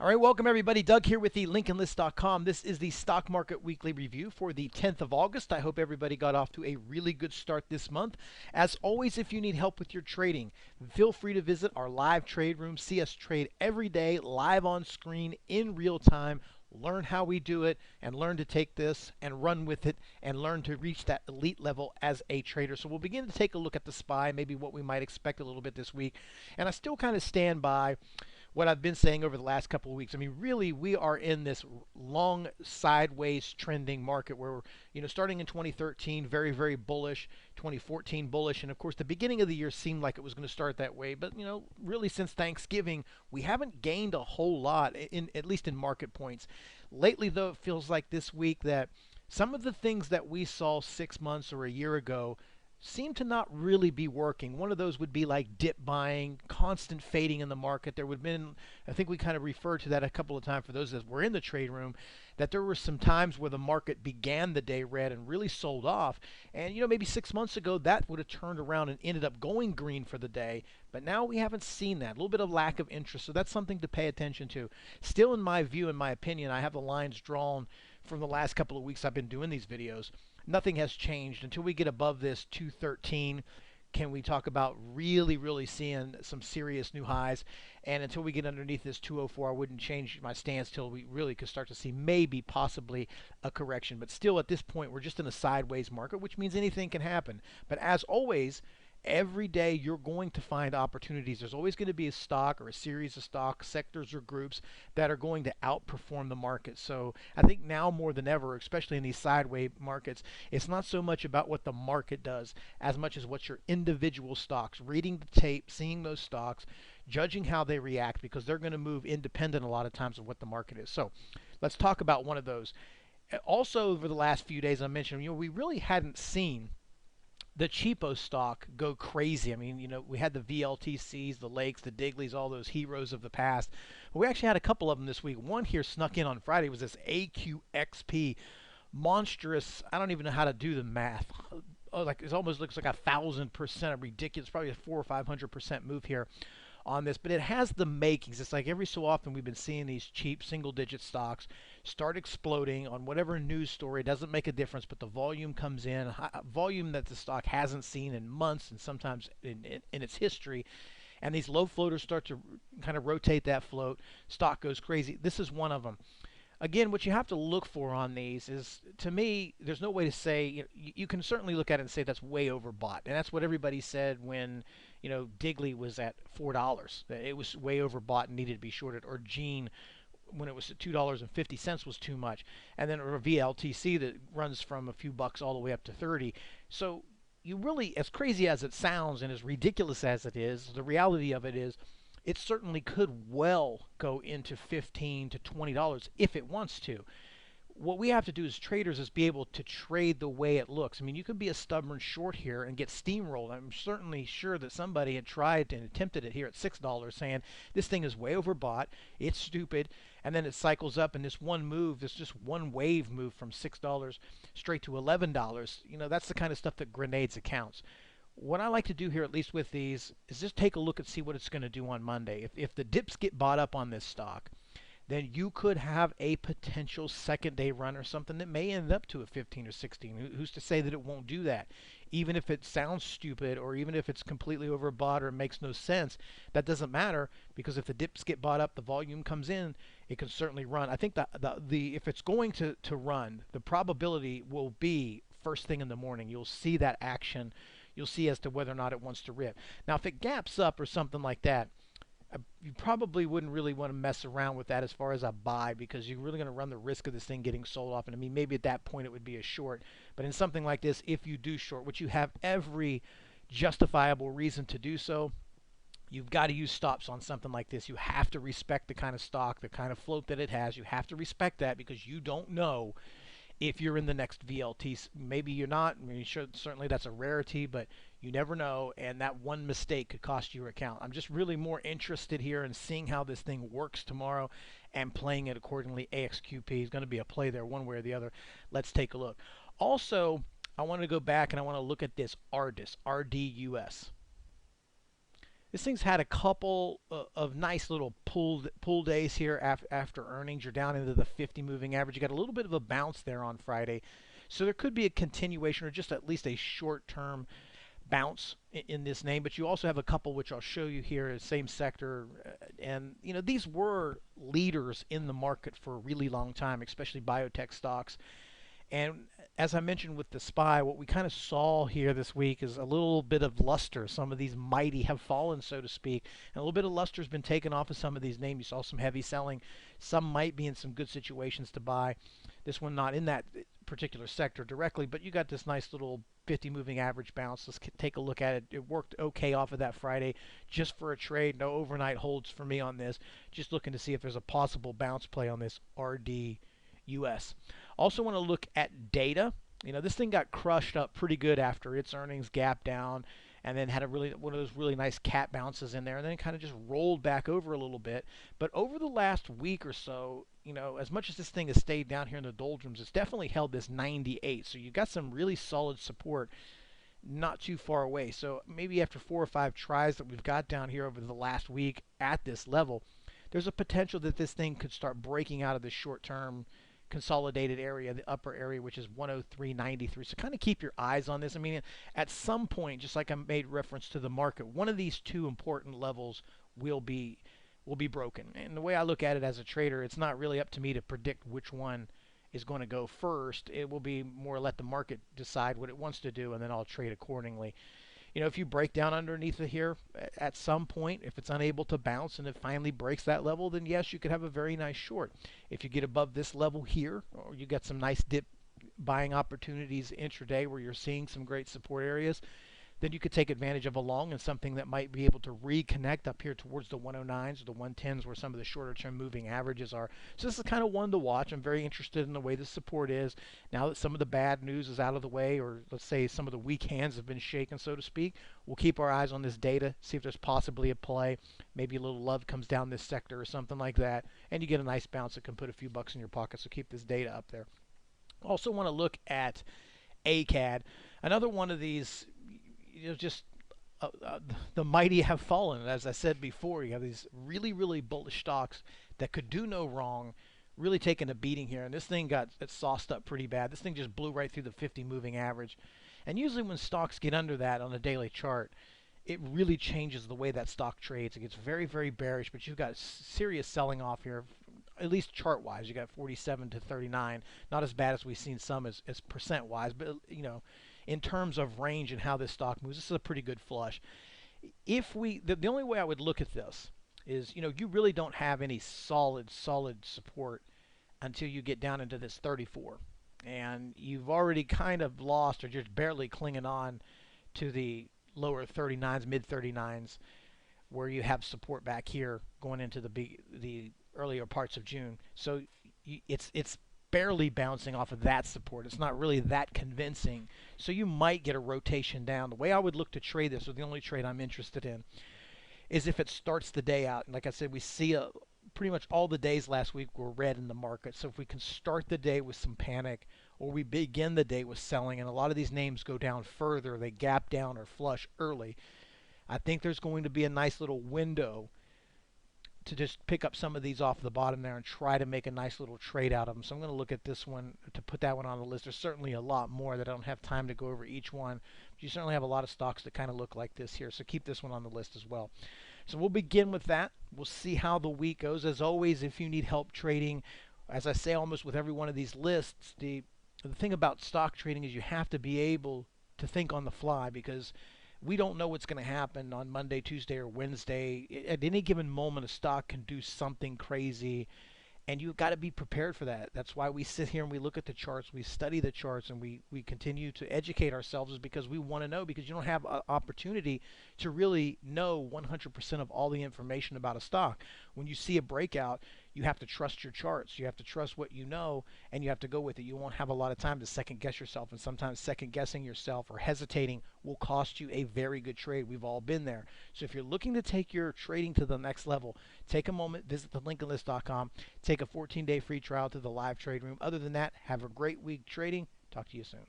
All right, welcome everybody. Doug here with the LincolnList.com. This is the stock market weekly review for the 10th of August. I hope everybody got off to a really good start this month. As always, if you need help with your trading, feel free to visit our live trade room. See us trade every day, live on screen, in real time. Learn how we do it and learn to take this and run with it and learn to reach that elite level as a trader. So we'll begin to take a look at the SPY, maybe what we might expect a little bit this week. And I still kind of stand by what I've been saying over the last couple of weeks. I mean, really, we are in this long sideways trending market where, starting in 2013, very, very bullish, 2014 bullish, and of course, the beginning of the year seemed like it was going to start that way. But, really since Thanksgiving, we haven't gained a whole lot, at least in market points. Lately, though, it feels like this week that some of the things that we saw 6 months or a year ago seem to not really be working. One of those would be like dip buying, constant fading in the market. There would have been, I think we kind of referred to that a couple of times for those that were in the trade room, that there were some times where the market began the day red and really sold off. And, maybe 6 months ago that would have turned around and ended up going green for the day. But now we haven't seen that. A little bit of lack of interest. So that's something to pay attention to. Still, in my view, in my opinion, I have the lines drawn from the last couple of weeks I've been doing these videos. Nothing has changed until we get above this 213. Can we talk about really seeing some serious new highs? And until we get underneath this 204, I wouldn't change my stance till we really could start to see maybe possibly a correction. But still, at this point, we're just in a sideways market, which means anything can happen. But as always, every day you're going to find opportunities. There's always going to be a stock or a series of stocks, sectors or groups that are going to outperform the market. So I think now more than ever, especially in these sideways markets, it's not so much about what the market does as much as what your individual stocks, reading the tape, seeing those stocks, judging how they react, because they're going to move independent a lot of times of what the market is. So let's talk about one of those. Also, over the last few days, I mentioned, we really hadn't seen the cheapo stock go crazy. I mean, we had the VLTCs, the Lakes, the Digleys, all those heroes of the past. But we actually had a couple of them this week. One here snuck in on Friday was this AQXP, monstrous. I don't even know how to do the math. Oh, like it almost looks like 1,000%, a ridiculous, probably a 400 or 500% move here on this, but it has the makings. It's like every so often we've been seeing these cheap single-digit stocks start exploding on whatever news story. It doesn't make a difference, but the volume comes in, volume that the stock hasn't seen in months and sometimes in its history. And these low floaters start to kind of rotate that float. Stock goes crazy. This is one of them. Again, what you have to look for on these is, to me, there's no way to say, you can certainly look at it and say that's way overbought. And that's what everybody said when, Digley was at $4. That it was way overbought and needed to be shorted. Or Gene, when it was at $2.50 was too much. And then or VLTC that runs from a few bucks all the way up to 30. So you really, as crazy as it sounds and as ridiculous as it is, the reality of it is, it certainly could well go into $15 to $20 if it wants to. What we have to do as traders is be able to trade the way it looks. I mean, you could be a stubborn short here and get steamrolled. I'm certainly sure that somebody had tried and attempted it here at $6, saying this thing is way overbought, it's stupid, and then it cycles up in this one move, this just one wave move from $6 straight to $11. That's the kind of stuff that grenades accounts. What I like to do here, at least with these, is just take a look and see what it's going to do on Monday. If the dips get bought up on this stock, then you could have a potential second day run or something that may end up to a 15 or 16. Who's to say that it won't do that? Even if it sounds stupid, or even if it's completely overbought or makes no sense, that doesn't matter, because if the dips get bought up, the volume comes in, it can certainly run. I think the if it's going to run, the probability will be first thing in the morning. You'll see that action. You'll see as to whether or not it wants to rip. Now, if it gaps up or something like that, you probably wouldn't really want to mess around with that as far as a buy, because you're really going to run the risk of this thing getting sold off. And I mean, maybe at that point it would be a short. But in something like this, if you do short, which you have every justifiable reason to do so, you've got to use stops on something like this. You have to respect the kind of stock, the kind of float that it has. You have to respect that, because you don't know if you're in the next VLT. Maybe you're not. I mean, sure, certainly that's a rarity, but you never know, and that one mistake could cost you your account. I'm just really more interested here in seeing how this thing works tomorrow and playing it accordingly. AQXP is going to be a play there one way or the other. Let's take a look. Also, I want to go back and I want to look at this RDUS. This thing's had a couple of nice little pull days here after earnings. You're down into the 50 moving average. You got a little bit of a bounce there on Friday. So there could be a continuation or just at least a short-term bounce in this name, but you also have a couple which I'll show you here, same sector, and these were leaders in the market for a really long time, especially biotech stocks. And as I mentioned with the SPY, what we kind of saw here this week is a little bit of luster. Some of these mighty have fallen, so to speak, and a little bit of luster has been taken off of some of these names. You saw some heavy selling. Some might be in some good situations to buy. This one not in that particular sector directly, but you got this nice little 50 moving average bounce. Let's take a look at it. It worked okay off of that Friday just for a trade. No overnight holds for me on this. Just looking to see if there's a possible bounce play on this RDUS. Also want to look at data. This thing got crushed up pretty good after its earnings, gap down, and then had one of those really nice cat bounces in there, and then it kind of just rolled back over a little bit. But over the last week or so, as much as this thing has stayed down here in the doldrums, it's definitely held this 98. So you've got some really solid support not too far away. So maybe after 4 or 5 tries that we've got down here over the last week at this level, there's a potential that this thing could start breaking out of the short-term consolidated area, the upper area, which is 103.93. So kind of keep your eyes on this. I mean, at some point, just like I made reference to the market, one of these two important levels will be broken. And the way I look at it as a trader, it's not really up to me to predict which one is going to go first. It will be more let the market decide what it wants to do, and then I'll trade accordingly. If you break down underneath it here, at some point, if it's unable to bounce and it finally breaks that level, then yes, you could have a very nice short. If you get above this level here, or you get some nice dip buying opportunities intraday where you're seeing some great support areas, then you could take advantage of a long and something that might be able to reconnect up here towards the 109s or the 110s where some of the shorter term moving averages are. So this is kind of one to watch. I'm very interested in the way the support is. Now that some of the bad news is out of the way, or let's say some of the weak hands have been shaken, so to speak, we'll keep our eyes on this data, see if there's possibly a play. Maybe a little love comes down this sector or something like that, and you get a nice bounce that can put a few bucks in your pocket. So keep this data up there. Also want to look at ACAD, another one of these, just the mighty have fallen. As I said before, you have these really, really bullish stocks that could do no wrong, really taking a beating here. And this thing got sauced up pretty bad. This thing just blew right through the 50 moving average. And usually when stocks get under that on a daily chart, it really changes the way that stock trades. It gets very, very bearish, but you've got serious selling off here, at least chart-wise. You got 47 to 39. Not as bad as we've seen some as percent-wise, but in terms of range and how this stock moves, this is a pretty good flush. If the only way I would look at this is, you really don't have any solid support until you get down into this 34. And you've already kind of lost or just barely clinging on to the lower 39s, mid 39s, where you have support back here going into the earlier parts of June. So it's barely bouncing off of that support. It's not really that convincing. So you might get a rotation down. The way I would look to trade this, or the only trade I'm interested in, is if it starts the day out. And like I said, we see pretty much all the days last week were red in the market. So if we can start the day with some panic, or we begin the day with selling, and a lot of these names go down further, they gap down or flush early, I think there's going to be a nice little window to just pick up some of these off the bottom there and try to make a nice little trade out of them. So I'm going to look at this one to put that one on the list. There's certainly a lot more that I don't have time to go over each one. But you certainly have a lot of stocks that kind of look like this here. So keep this one on the list as well. So we'll begin with that. We'll see how the week goes. As always, if you need help trading, as I say almost with every one of these lists, the thing about stock trading is you have to be able to think on the fly, because we don't know what's going to happen on Monday, Tuesday, or Wednesday. At any given moment, a stock can do something crazy, and you've got to be prepared for that. That's why we sit here and we look at the charts, we study the charts, and we continue to educate ourselves, is because we want to know, because you don't have an opportunity to really know 100% of all the information about a stock. When you see a breakout, you have to trust your charts. You have to trust what you know, and you have to go with it. You won't have a lot of time to second guess yourself, and sometimes second guessing yourself or hesitating will cost you a very good trade. We've all been there. So if you're looking to take your trading to the next level, take a moment, visit the linkonlist.com, take a 14-day free trial to the live trade room. Other than that, have a great week trading. Talk to you soon.